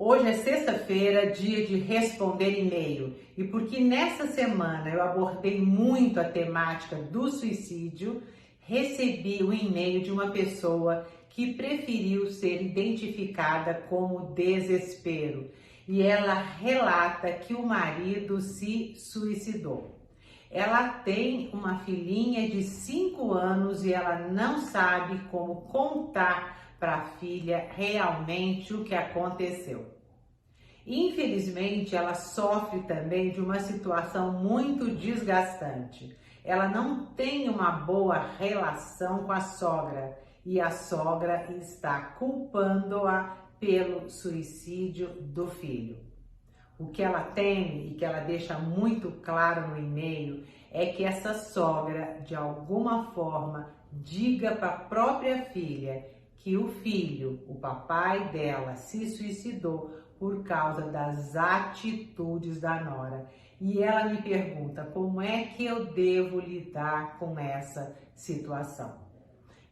Hoje é sexta-feira, dia de responder e-mail, e porque nessa semana eu abordei muito a temática do suicídio, recebi um e-mail de uma pessoa que preferiu ser identificada como desespero, e ela relata que o marido se suicidou. Ela tem uma filhinha de 5 anos e ela não sabe como contar para a filha realmente o que aconteceu. Infelizmente, ela sofre também de uma situação muito desgastante. Ela não tem uma boa relação com a sogra e a sogra está culpando-a pelo suicídio do filho. O que ela teme e que ela deixa muito claro no e-mail é que essa sogra, de alguma forma, diga para a própria filha que o filho, o papai dela, se suicidou por causa das atitudes da nora. E ela me pergunta como é que eu devo lidar com essa situação.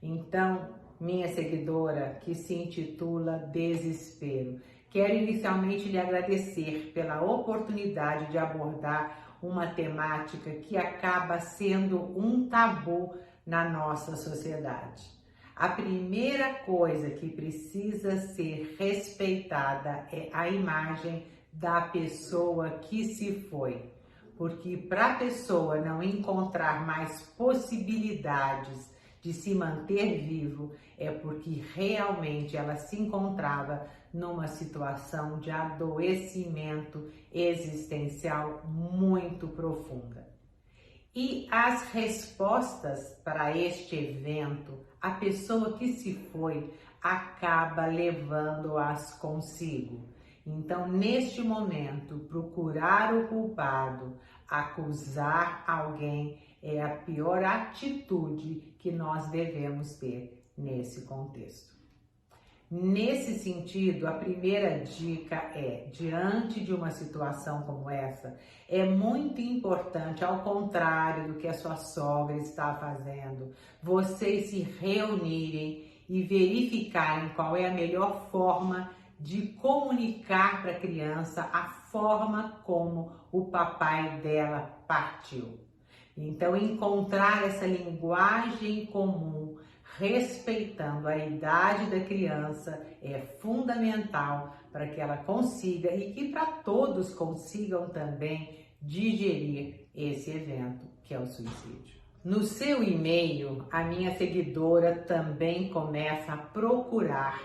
Então, minha seguidora que se intitula Desespero, quero inicialmente lhe agradecer pela oportunidade de abordar uma temática que acaba sendo um tabu na nossa sociedade. A primeira coisa que precisa ser respeitada é a imagem da pessoa que se foi, porque para a pessoa não encontrar mais possibilidades de se manter vivo, é porque realmente ela se encontrava numa situação de adoecimento existencial muito profunda. E as respostas para este evento, a pessoa que se foi acaba levando-as consigo. Então, neste momento, procurar o culpado, acusar alguém é a pior atitude que nós devemos ter nesse contexto. Nesse sentido, a primeira dica é, diante de uma situação como essa, é muito importante, ao contrário do que a sua sogra está fazendo, vocês se reunirem e verificarem qual é a melhor forma de comunicar para a criança a forma como o papai dela partiu. Então, encontrar essa linguagem comum, respeitando a idade da criança, é fundamental para que ela consiga e que para todos consigam também digerir esse evento que é o suicídio. No seu e-mail, a minha seguidora também começa a procurar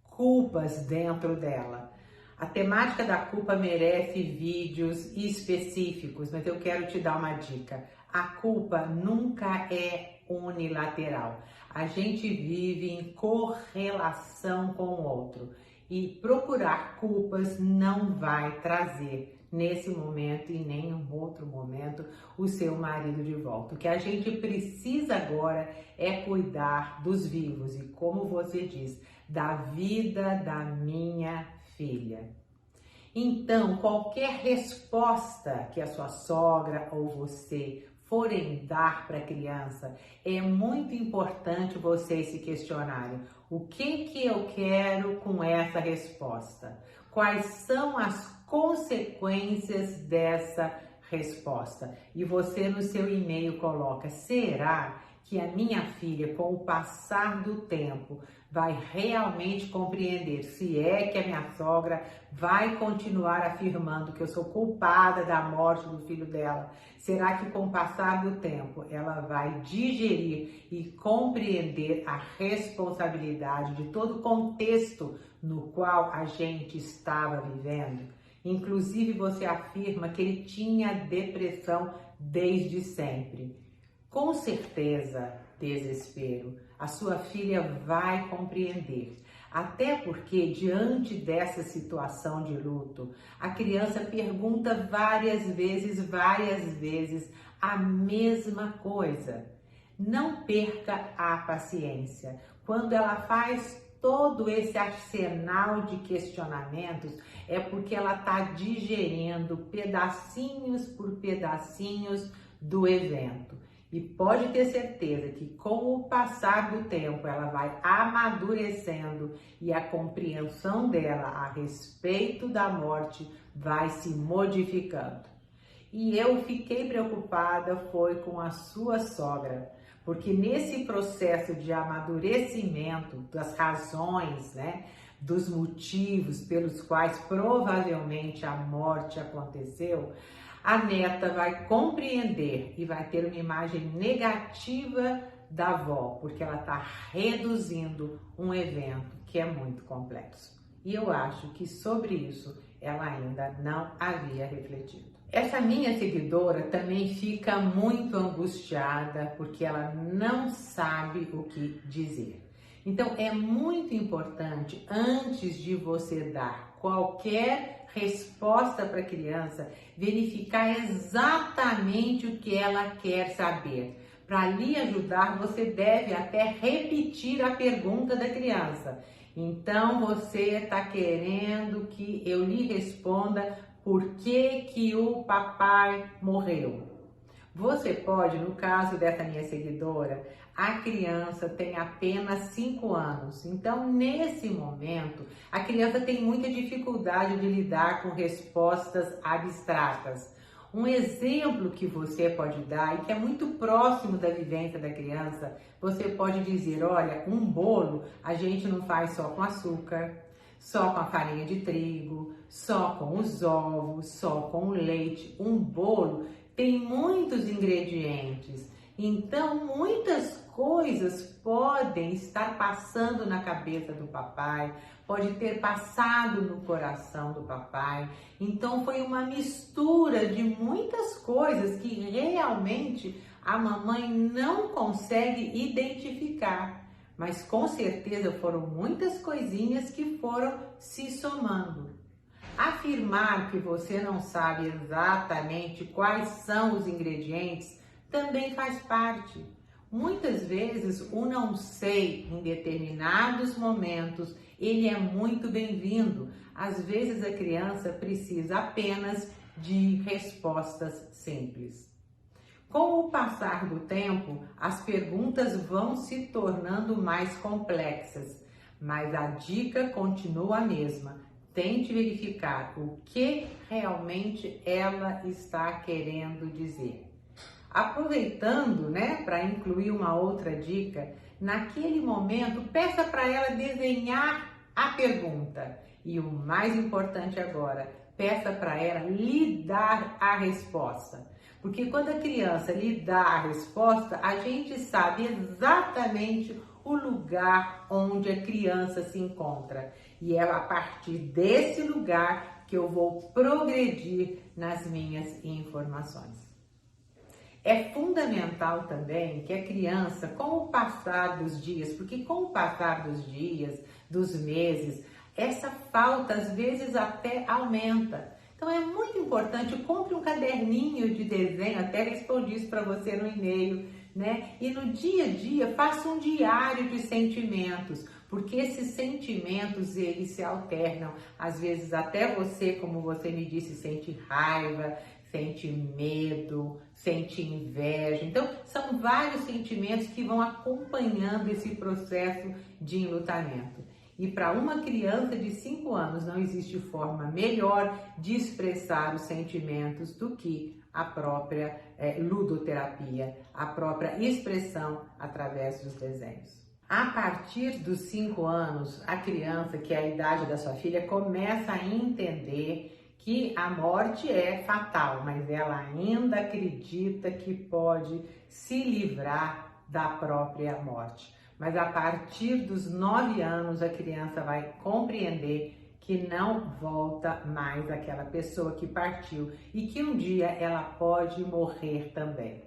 culpas dentro dela. A temática da culpa merece vídeos específicos, mas eu quero te dar uma dica. A culpa nunca é unilateral. A gente vive em correlação com o outro e procurar culpas não vai trazer nesse momento e nem em outro momento o seu marido de volta. O que a gente precisa agora é cuidar dos vivos e, como você diz, da vida da minha filha. Então, qualquer resposta que a sua sogra ou você forem dar para a criança, é muito importante vocês se questionarem: o que eu quero com essa resposta? Quais são as consequências dessa resposta? E você no seu e-mail coloca: será que a minha filha, com o passar do tempo, vai realmente compreender se é que a minha sogra vai continuar afirmando que eu sou culpada da morte do filho dela? Será que com o passar do tempo ela vai digerir e compreender a responsabilidade de todo o contexto no qual a gente estava vivendo? Inclusive, você afirma que ele tinha depressão desde sempre. Com certeza, desespero, a sua filha vai compreender. Até porque, diante dessa situação de luto, a criança pergunta várias vezes a mesma coisa. Não perca a paciência. Quando ela faz todo esse arsenal de questionamentos, é porque ela está digerindo pedacinhos por pedacinhos do evento. E pode ter certeza que com o passar do tempo ela vai amadurecendo e a compreensão dela a respeito da morte vai se modificando. E eu fiquei preocupada foi com a sua sogra, porque nesse processo de amadurecimento das razões, né, dos motivos pelos quais provavelmente a morte aconteceu, a neta vai compreender e vai ter uma imagem negativa da avó, porque ela está reduzindo um evento que é muito complexo. E eu acho que sobre isso ela ainda não havia refletido. Essa minha seguidora também fica muito angustiada porque ela não sabe o que dizer. Então é muito importante, antes de você dar qualquer resposta para a criança, verificar exatamente o que ela quer saber. Para lhe ajudar, você deve até repetir a pergunta da criança. Então você está querendo que eu lhe responda por que o papai morreu. Você pode, no caso dessa minha seguidora, a criança tem apenas 5 anos. Então, nesse momento, a criança tem muita dificuldade de lidar com respostas abstratas. Um exemplo que você pode dar e que é muito próximo da vivência da criança, você pode dizer, olha, um bolo a gente não faz só com açúcar, só com a farinha de trigo, só com os ovos, só com o leite. Um bolo tem muitos ingredientes, então muitas coisas podem estar passando na cabeça do papai, pode ter passado no coração do papai. Então foi uma mistura de muitas coisas que realmente a mamãe não consegue identificar, mas com certeza foram muitas coisinhas que foram se somando. Afirmar que você não sabe exatamente quais são os ingredientes também faz parte. Muitas vezes o não sei em determinados momentos, ele é muito bem-vindo. Às vezes a criança precisa apenas de respostas simples. Com o passar do tempo, as perguntas vão se tornando mais complexas, mas a dica continua a mesma. Tente verificar o que realmente ela está querendo dizer. Aproveitando, né, para incluir uma outra dica, naquele momento, peça para ela desenhar a pergunta. E o mais importante agora, peça para ela lhe dar a resposta. Porque quando a criança lhe dá a resposta, a gente sabe exatamente o lugar onde a criança se encontra. E é a partir desse lugar que eu vou progredir nas minhas informações. É fundamental também que a criança, com o passar dos dias, porque com o passar dos dias, dos meses, essa falta às vezes até aumenta. Então é muito importante, compre um caderninho de desenho, até respondi isso para você no e-mail, né? E no dia a dia faça um diário de sentimentos, porque esses sentimentos eles se alternam. Às vezes até você, como você me disse, sente raiva, sente medo, sente inveja. Então são vários sentimentos que vão acompanhando esse processo de enlutamento. E para uma criança de 5 anos não existe forma melhor de expressar os sentimentos do que a própria ludoterapia, a própria expressão através dos desenhos. A partir dos 5 anos, a criança, que é a idade da sua filha, começa a entender que a morte é fatal, mas ela ainda acredita que pode se livrar da própria morte. Mas a partir dos 9 anos, a criança vai compreender que não volta mais aquela pessoa que partiu e que um dia ela pode morrer também.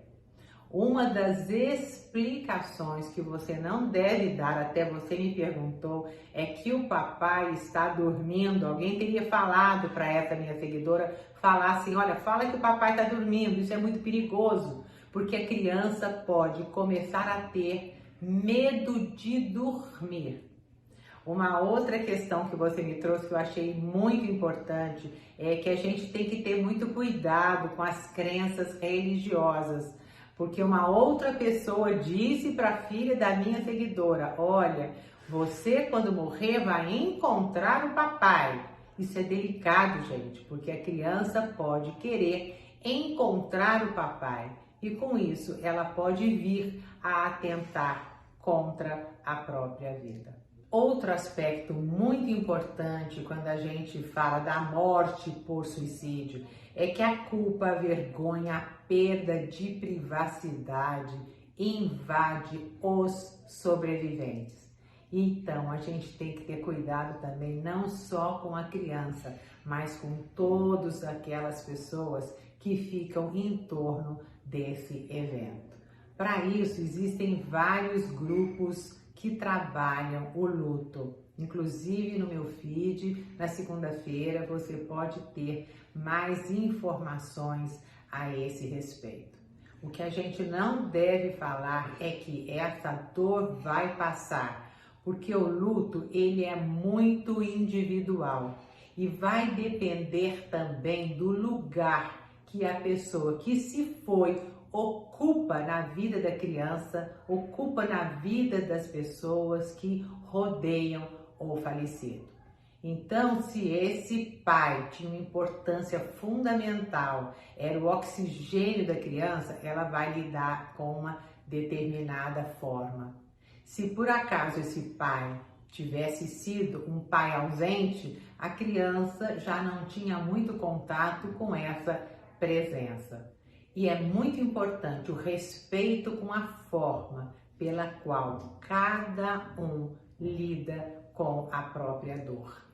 Uma das explicações que você não deve dar, até você me perguntou, é que o papai está dormindo. Alguém teria falado para essa minha seguidora, falar assim, olha, fala que o papai está dormindo, isso é muito perigoso, porque a criança pode começar a ter medo de dormir. Uma outra questão que você me trouxe que eu achei muito importante é que a gente tem que ter muito cuidado com as crenças religiosas, porque uma outra pessoa disse para a filha da minha seguidora: olha, você quando morrer vai encontrar o papai. Isso é delicado, gente, porque a criança pode querer encontrar o papai e com isso ela pode vir a atentar contra a própria vida. Outro aspecto muito importante quando a gente fala da morte por suicídio é que a culpa, a vergonha, a perda de privacidade invade os sobreviventes. Então, a gente tem que ter cuidado também, não só com a criança, mas com todas aquelas pessoas que ficam em torno desse evento. Para isso, existem vários grupos que trabalham o luto. Inclusive no meu feed, na segunda-feira, você pode ter mais informações a esse respeito. O que a gente não deve falar é que essa dor vai passar, porque o luto ele é muito individual e vai depender também do lugar que a pessoa que se foi ocupa na vida da criança, ocupa na vida das pessoas que rodeiam o falecido. Então, se esse pai tinha uma importância fundamental, era o oxigênio da criança, ela vai lidar com uma determinada forma. Se por acaso esse pai tivesse sido um pai ausente, a criança já não tinha muito contato com essa presença. E é muito importante o respeito com a forma pela qual cada um lida com a própria dor.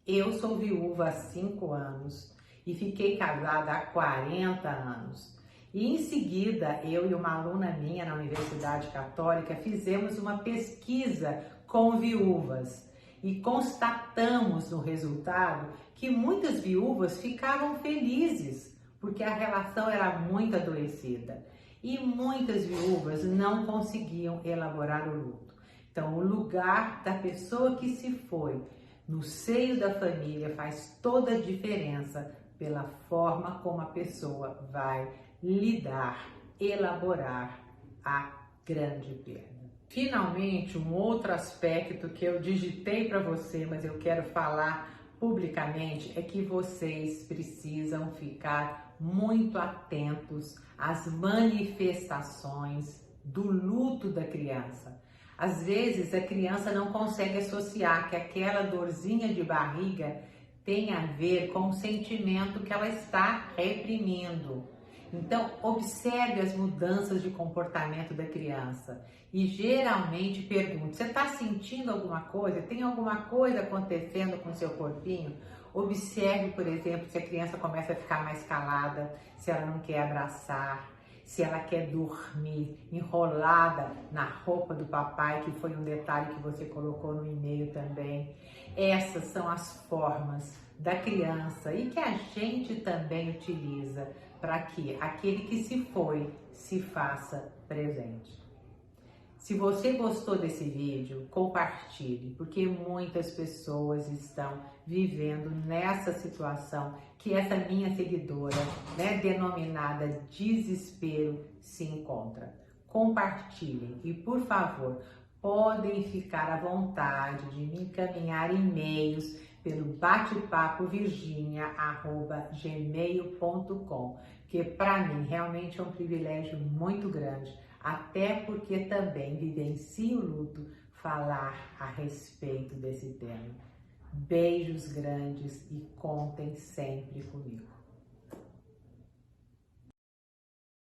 Eu sou viúva há 5 anos e fiquei casada há 40 anos. E em seguida, eu e uma aluna minha na Universidade Católica fizemos uma pesquisa com viúvas e constatamos no resultado que muitas viúvas ficavam felizes porque a relação era muito adoecida e muitas viúvas não conseguiam elaborar o luto. Então, o lugar da pessoa que se foi no seio da família faz toda a diferença pela forma como a pessoa vai lidar, elaborar a grande perda. Finalmente, um outro aspecto que eu digitei para você, mas eu quero falar publicamente, é que vocês precisam ficar muito atentos às manifestações do luto da criança. Às vezes a criança não consegue associar que aquela dorzinha de barriga tem a ver com o sentimento que ela está reprimindo. Então, observe as mudanças de comportamento da criança e geralmente pergunte: você está sentindo alguma coisa? Tem alguma coisa acontecendo com o seu corpinho? Observe, por exemplo, se a criança começa a ficar mais calada, se ela não quer abraçar, se ela quer dormir enrolada na roupa do papai, que foi um detalhe que você colocou no e-mail também. Essas são as formas da criança e que a gente também utiliza para que aquele que se foi se faça presente. Se você gostou desse vídeo, compartilhe, porque muitas pessoas estão vivendo nessa situação que essa minha seguidora, denominada desespero, se encontra. Compartilhem e, por favor, podem ficar à vontade de me encaminhar e-mails pelo batepapovirginia@gmail.com, que para mim realmente é um privilégio muito grande, até porque também vivencio o luto, falar a respeito desse tema. Beijos grandes e contem sempre comigo.